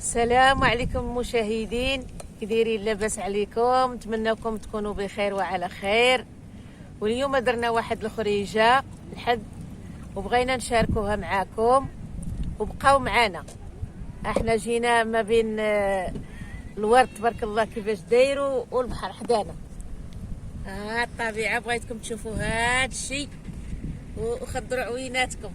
السلام عليكم مشاهدين، كي دايرين؟ لاباس عليكم؟ نتمنىكم تكونوا بخير وعلى خير. واليوم درنا واحد الخريجه الحد وبغينا نشاركوها معاكم، وبقاو معنا. احنا جينا ما بين الورد تبارك الله كيفاش دايروا والبحر حدانا. الطبيعه بغيتكم تشوفوا هذا الشيء وخضروا عويناتكم.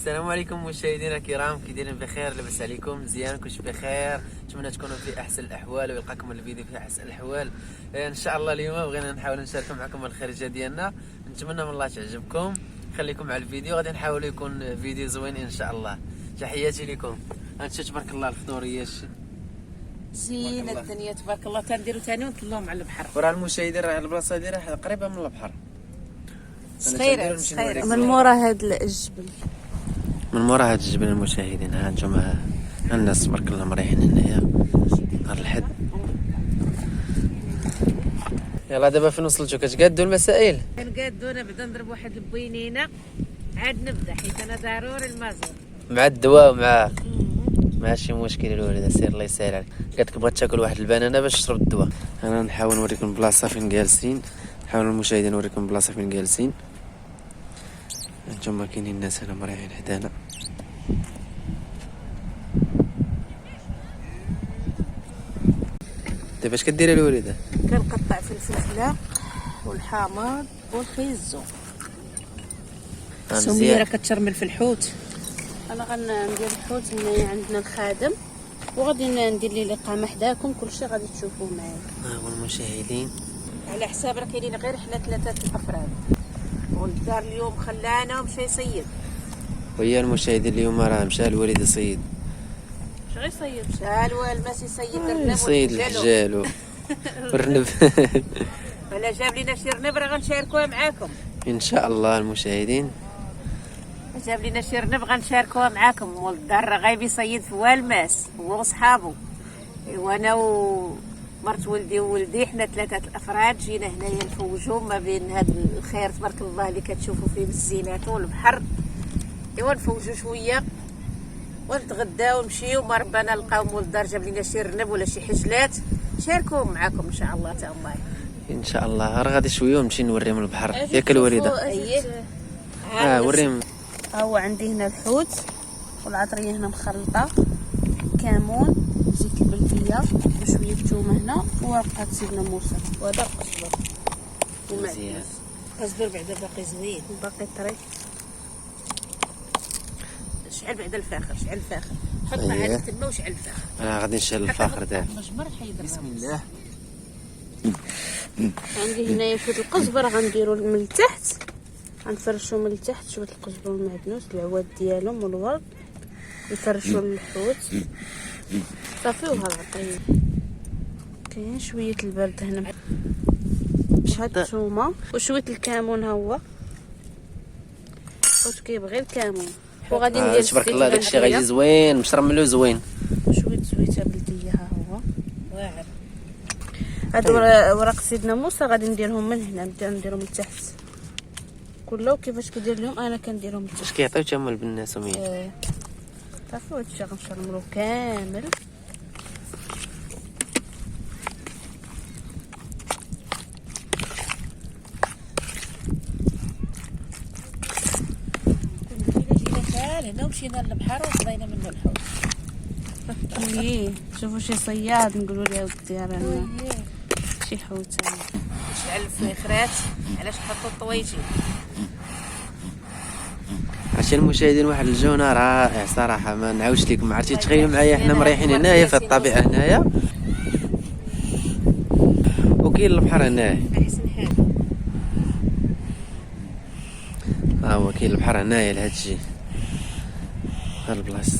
السلام عليكم مشاهدينا الكرام، كي دايرين؟ بخير؟ لاباس عليكم؟ مزيان؟ كلشي بخير؟ نتمنى تكونوا في احسن الاحوال ويلقاكم الفيديو في احسن الاحوال ان شاء الله. اليوم بغينا نحاول نشارك معكم الخارجه ديالنا، نتمنى من الله تعجبكم. خليكم على الفيديو، غادي نحاولوا يكون فيديو زوين ان شاء الله. تحياتي لكم. انتم تبارك الله الخضوريات زينه الدنيا تبارك الله. تنديروا ثاني ونطلعوا على البحر. وراه المشاهدين راه البلاصه دي راه قريبه من البحر، صغيره من مورا هاد الجبل، من مورا هاد الجبل. المشاهدين ها انتم الناس تبارك الله مريحين هنايا نهار الحد. يلا دابا فين وصلتوا؟ كتقادوا المسائل؟ كنقادونا بعدا نضرب واحد البوينينه عاد نبدا، حيت انا ضروري المازور مع الدواء ومع ماشي مشكل. الوالده سير الله يسهل عليك، قالت لك بغات تاكل واحد البنانه باش تشرب الدواء. انا نحاول نوريكم البلاصه فين جالسين، نحاول المشاهدين نوريكم البلاصه فين جالسين. انتم كاينين الناس هنا مريحين حدانا. دابا اش كديري الوالده؟ كنقطع في الفلفله والحامض والخيزو. سميه راه كترمل في الحوت. انا غندير الحوت هنايا عندنا الخادم، وغادي ندير لي الاقامه حداكم، كلشي غادي تشوفوه معايا. ها هو المشاهدين على حساب راه كاينين غير حنا 3 الافراد، والدار اليوم خلانا ومشى يصيد. ويا المشاهدين اليوم راه مشى الوالد يصيد. اش غيصيد؟ مشى الوالماس يصيد الرنب يصيد الحجال والرنب. ولا جاب لينا شي رنب راه غنشاركوها معاكم ان شاء الله. المشاهدين جاب لينا شي رنب غنشاركوها معاكم. ولد الدار راه غايب يصيد في والماس هو وصحابو، وانا ومرت ولدي وولدي، حنا 3 الافراد جينا هنايا نفوجوا ما بين هذا الخير تبارك الله اللي كتشوفوا فيه بالزينات والبحر. ايوا نفوجوا شويه ونتغداو ونمشيو، ما ربنا نلقاو مول الدار جاب لينا شي رنب ولا شي حجلات نشاركوهم معاكم ان شاء الله. تا الله ان شاء الله. راه غادي شويه ونمشي نوريهم البحر ياك الوالده. اييه وريهم. ها هو عندي هنا الحوت والعطريه هنا مخلطه، كمون، زيت البلديه وشويه ثومه هنا، ورقه سيدنا موسى، وهذا القزبر مزيان. اصبر بعدا باقي زوين، باقي طري. شعل بعدا الفاخر، شعل الفاخر، حط أيه. معاه تما وشعل الفاخر. انا غادي نشعل الفاخر دابا. مجمر حيد بسم الله. عندي هنايا شويه القزبر غنديرو من التحت، غنفرشو من التحت شويه القزبر والمعدنوس، العواد ديالهم والورد، نفرشو الحوت صافي. وهالعطريه كاين شويه البرد هنا، شحال الثومه وشويه الكمون. ها هو الحوت كيبغي الكمون. وغادي ندير تبارك الله داكشي غيجي زوين مشرملو زوين. شويه زويته بلديه. ها هو واعر. هادو ورق سيدنا موسى غادي نديرهم من هنا، نبدا نديرهم من تحت كله. كيفاش كدير لهم انا كنديرهم من اش تحت. كيعطيو تما البنات سميه؟ صافي هادشي غنشرملو كامل. جينا هنا ومشينا للبحر وخذينا منه الحوت. شوفوا شي صياد نقولوا ليه ودي رانا شي حوت. نشعل الفخرات علاش نحطوا الطويجين. عشان المشاهدين واحد الجونه رائع صراحه، ما نعاودش لكم. عرفتي تخيلوا معايا حنا مريحين هنايا في الطبيعه هنايا، وكاين البحر هنايا. احسن حاجه ها هو كاين البحر هنايا لهاد الشيء، هاد البلاصه.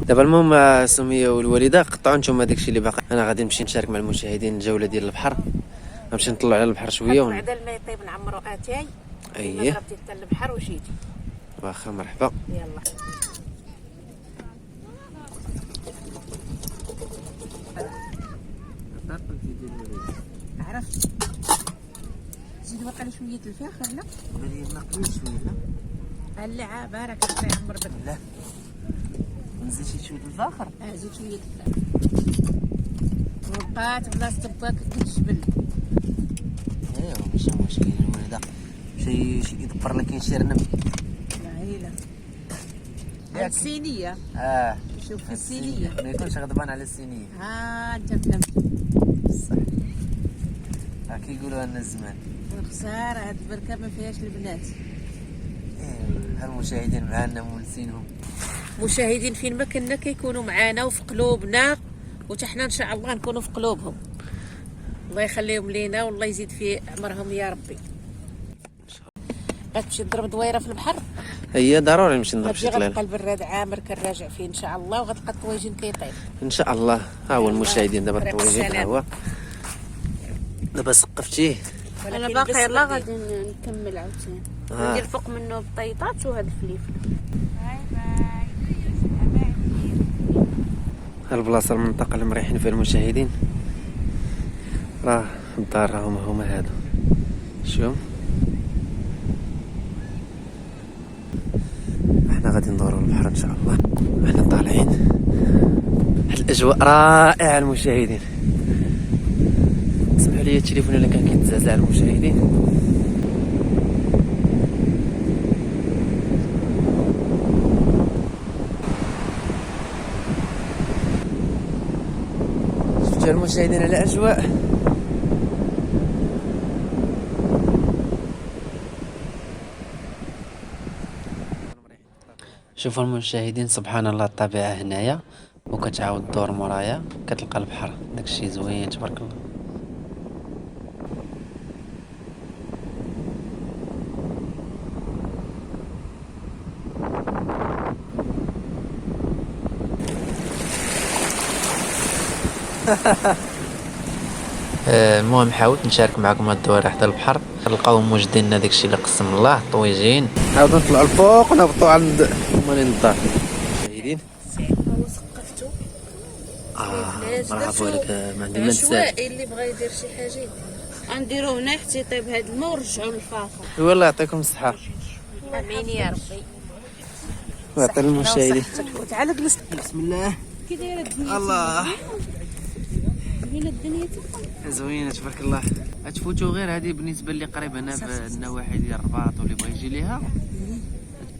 دابا المهم سميه والوالده قطعوا نتوما داكشي اللي باقي. انا غادي نمشي نشارك مع المشاهدين الجوله ديال البحر، غنمشي نطلع على البحر شويه بعد الماء يطيب نعمرو اتاي. اييه ضربتي حتى البحر وجيتي. واخا مرحبا. يلا عرفت. زيدو باقي شويه الفاخر لا بالي ما قليل شويه لا هلا بارك الله يعمر بك. لا نزيد شويه الفاخر. زيد شويه الفاخر وبقات بلاصه باك كتجبل. ايوا ماشي مشكل الوليده شي يدبر لك ينشر نبي. لا هي لا هاد الصينيه. شوف في الصينيه ما يكونش غضبان على الصينيه. انت فهمت صح كيقولوا لنا الزمان. الخساره هاد البركه ما فيهاش البنات. المشاهدين معنا مونسينهم. مشاهدين فين ما كنا كيكونوا معنا وفي قلوبنا وتا حنا ان شاء الله نكونوا في قلوبهم. الله يخليهم لينا والله يزيد في عمرهم يا ربي. غتمشي تضرب دويره في البحر. هي ضروري نمشي نضرب شي غتلقى طلال البراد عامر كنراجع فيه ان شاء الله وغتلقى الطواجن كيطيب ان شاء الله. ها هو المشاهدين دابا طريق الطواجن ها السلام. هو دابا سقفتيه. انا باقي لا غادي نكمل عاوتاني ندير فوق منه بطيطات وهاد الفليفل. ها البلاصه المنطقه اللي مريحين فيها المشاهدين راه الدار راهم هما هادو. شوف احنا غادي ندورو البحر ان شاء الله. احنا طالعين واحد الاجواء رائعه المشاهدين. اسمحوا لي التليفون اللي كان كيتزعزع المشاهدين. شفتوا المشاهدين على الاجواء. شوفوا المشاهدين سبحان الله الطبيعه هنايا وكتعاود دور مورايا كتلقى البحر. داكشي زوين تبارك الله. المهم حاولت نشارك معكم هاد الدويره حتى البحر. نلقاو موجدين لنا داكشي اللي قسم الله الطويجين. عاودوا نطلعوا الفوق ونهبطوا عند مالين الدار. مشاهدين سقفتو برافو عليك ما عندي ما نسال. اللي بغى يدير شي حاجه غنديرو هنا حتى يطيب هاد الماء ونرجعو للفاخر. والله يعطيكم الصحه امين يا ربي. ويعطي المشاهدين. وتعال جلس. بسم الله. كي دايره الدنيا الله زوينه الدنيا زوينه تبارك الله. غتفوتوا غير هذه بالنسبه لي قريب هنا في النواحي ديال الرباط واللي بغى يجي ليها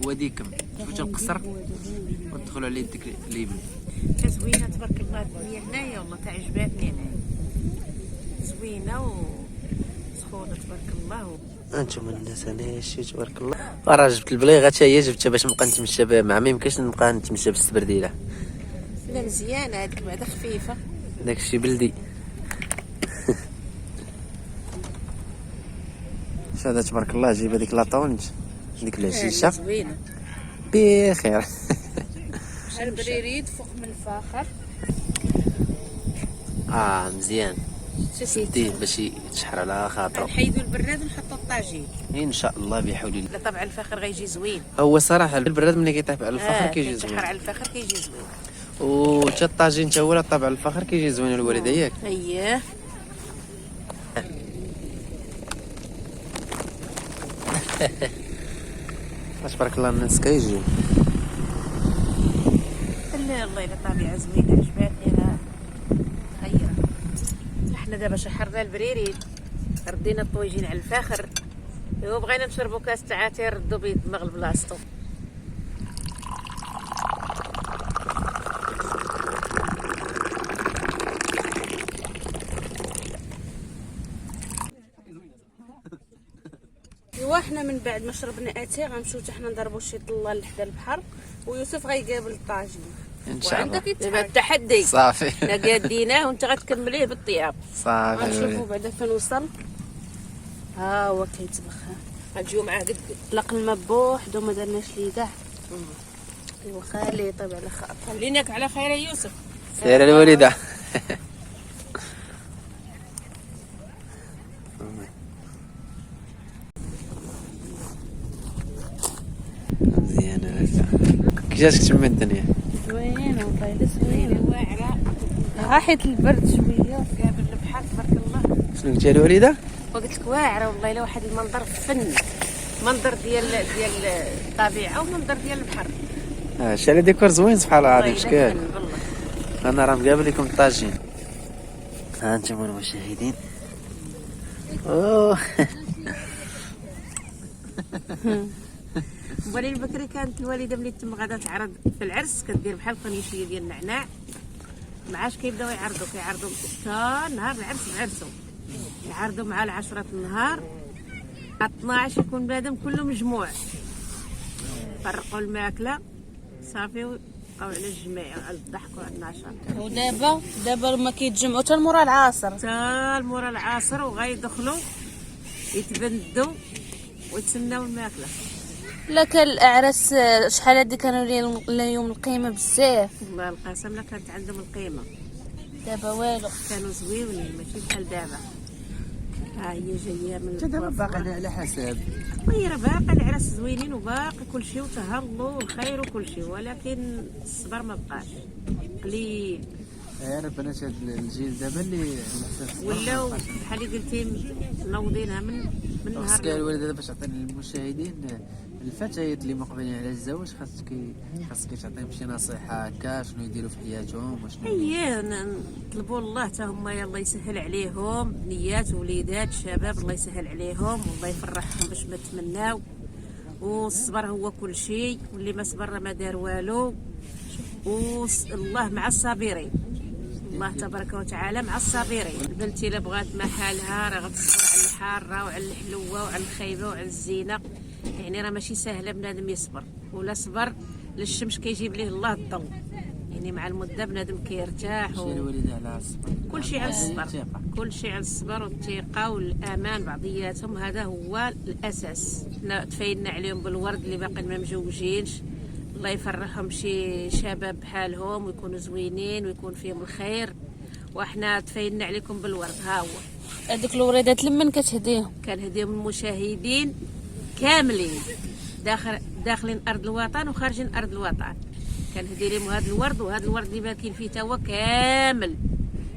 واديكم تفوتوا القصر وتدخلوا على ديك الليبل. زوينه تبارك الله الدنيا هنايا والله تعجباتني هنايا زوينه وسخونه تبارك الله. انتم الناس انا شي تبارك الله. راه جبت البليغه حتى هي جبتها باش نبقى نتمشى مع ما يمكنش نبقى نتمشى بالسبرديله. لا مزيانه هذيك بعدا خفيفه داكشي بلدي. هذا تبارك الله جيب هذيك لاطونج ديك العشيشه زوينه بخير. البريريد فوق من الفاخر. مزيان سديه باش يتشحر على خاطرو. نحيدوا البراد ونحطوا الطاجين ان شاء الله بحول الله. طبعا الفخر غيجي زوين. هو صراحه البراد ملي كيطيح على الفخر كيجي زوين. كيتشحر على الفخر كيجي زوين. وتا الطاجين تا هو طابع الفخر كيجي زوين الوالده ياك. اييه تبارك الله الناس كيجيو. لا الله الا طبيعه زوينه عجباتني انا خيره. احنا دابا شحرنا البريريد ردينا الطويجين على الفاخر وبغينا نشربوا كاس تعاتير ردوا بيد دماغ لبلاصتو. وحنا من بعد ما شربنا اتاي غنمشيو حتى حنا نضربوا شي طلال لحدا البحر ويوسف غيقابل الطاجين ان شاء الله. وعندك دابا التحدي صافي حنا قاديناه وانت غتكمليه بالطياب. صافي غنشوفوا بعدا فين وصل. ها هو كيتبخ. غتجيو معاه قد طلق الماء بوحدو ما درناش ليه كاع. ايوا خليه يطيب على خاطر. خليناك على خير يا يوسف. سير الوالده. مزيانه كي جاتك تما الدنيا؟ زوينه والله زوينه واعره راحت البرد شويه. قابل البحر تبارك الله. شنو قلتي الوالده؟ وقلت لك واعره والله الا واحد المنظر فن، منظر ديال الطبيعه ومنظر ديال البحر. شالي ديكور زوين سبحان الله العظيم. والله شكال إلا فن والله. انا راه مقابل لكم الطاجين. ها انتم المشاهدين. اوه ولي البكري كانت الوالده ملي تم غادا تعرض في العرس كدير بحال قنيشيه ديال النعناع، معاش كيبداو يعرضوا حتى نهار العرس بعرسهم، يعرضوا مع 10 النهار 12 يكون بنادم كله مجموع، فرقوا الماكله صافي وبقاو على الجميع على الضحك وعلى النشاط. ودابا ما كيتجمعوا حتى مورا العصر، حتى مورا العصر وغيدخلوا يتبندوا ويتسناو الماكله. لا كان الاعراس شحال هادي كانوا اليوم القيمه بزاف، والله القسم لا كانت عندهم القيمه، دابا والو. كانوا زويونين ماشي بحال دابا. ها هي جايه من دابا باقي على حساب. وهي راه باقي العراس زوينين وباقي كلشي وتهلوا وخير وكلشي، ولكن الصبر ما بقاش قليل. انا بنات هاد الجيل دابا اللي ولاو بحال اللي قلتي منوضينها من نهار خاصك الوالده باش تعطي للمشاهدين الفتيات اللي مقبلين على الزواج، خاصك تعطيهم شي نصيحه هكا شنو يديروا في حياتهم وشنو. اييه نطلبوا الله حتى هما يلا يسهل عليهم، بنيات وليدات شباب الله يسهل عليهم والله يفرحهم باش ما تمناو، والصبر هو كل شيء، واللي ما صبر ما دار والو، والله مع الصابرين، الله تبارك وتعالى مع الصابرين. البنت الا بغات ما حالها راه غتصبر على الحاره وعلى الحلوه وعلى الخايبه وعلى الزينه، يعني راه ماشي سهله بنادم يصبر، ولا صبر للشمس كيجيب ليه الله الضوء، يعني مع المده بنادم كيرتاح الوالده على الصبر، كل شيء على الصبر، كل شيء على الصبر والثقه والامان بعضياتهم، هذا هو الاساس. حنا تفايدنا عليهم بالورد اللي باقي ما مجوجينش، الله يفرحهم شي شباب بحالهم ويكونوا زوينين ويكون فيهم الخير، وحنا تفايدنا عليكم بالورد. ها هو هذوك الوريدات لمن كتهديهم؟ كنهديهم المشاهدين كاملين داخلين ارض الوطن وخارجين ارض الوطن، كنهدي لهم هذا الورد، وهذا الورد اللي باكين فيه تا هو كامل.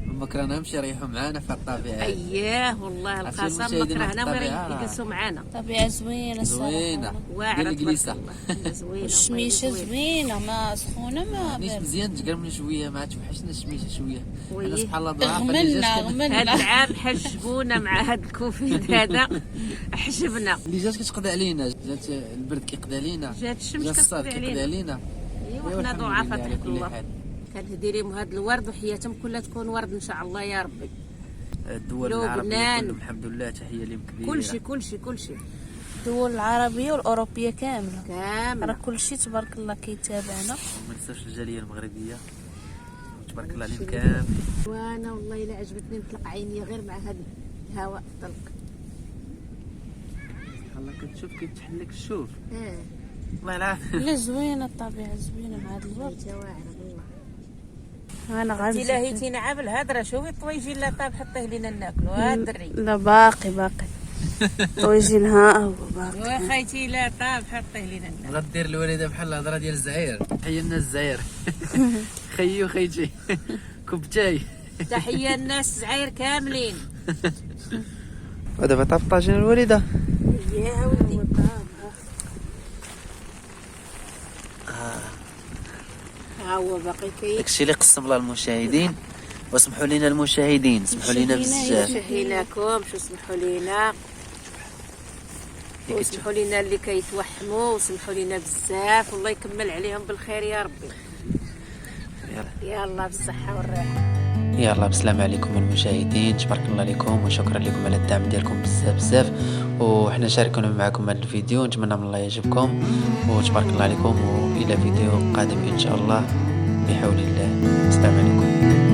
مكرهنا نمشي يريحوا معانا في الطبيعه. اييه والله القسم مكرهنا ما يجلسوا معانا. طبيعه زوينه زوينه واعره الجلسه زوينه الشميشه زوينه، ما سخونه ما نيش مزيان تقرمنا شويه ما توحشنا الشميشه شويه. انا سبحان الله غملنا هاد العام حجبونا مع هاد الكوفيد هذا حجبنا. اللي جات كتقضي علينا، جات البرد كيقضي علينا، جات الشمس كتقضي علينا. ايوا حنا ضعفاء تحت الله. كنهدي لهم هذا الورد وحياتهم كلها تكون ورد ان شاء الله يا ربي. الدول العربيه كلهم الحمد لله تحيه لهم كبيره. كلشي الدول العربيه والاوروبيه كامله راه كلشي تبارك الله كيتابعنا. وما ننساوش الجاليه المغربيه تبارك الله عليهم كامل. وانا والله الا عجبتني نطلق عيني غير مع هذا الهواء الطلق. الله كتشوف كيف تحلك الشوف. الله والله العافيه. لا زوينه الطبيعه زوينه مع هذا الورد. والله انا غادي تلاهيتي نعم الهضره. شوفي الطويجين لا طاب حطيه لينا ناكلو. ها الدري لا باقي طويجين ها هو باقي. وخيتي لا طاب حطيه لينا ناكلو. غدير الوالده بحال الهضره ديال الزعير. تحيه لنا الزعير. خيي وخيتي كوبتاي. تحيه الناس الزعير كاملين. ودابا طاب طاجين الوالده. يا ولدي ها هو باقي كاين. داكشي اللي قسم الله المشاهدين، واسمحوا لنا المشاهدين، سمحوا لنا بزاف. شهيناكم شو سمحوا لينا وسمحوا لنا اللي كيتوحموا، وسمحوا لنا بزاف، والله يكمل عليهم بالخير يا ربي. يلا بالصحه والراحه. يلا بالسلام عليكم المشاهدين، تبارك الله عليكم وشكرا لكم على الدعم ديالكم بزاف وحنا شاركونا معكم هذا الفيديو، نتمنى من الله يعجبكم وتبارك الله عليكم، والى فيديو قادم ان شاء الله بحول الله. السلام عليكم.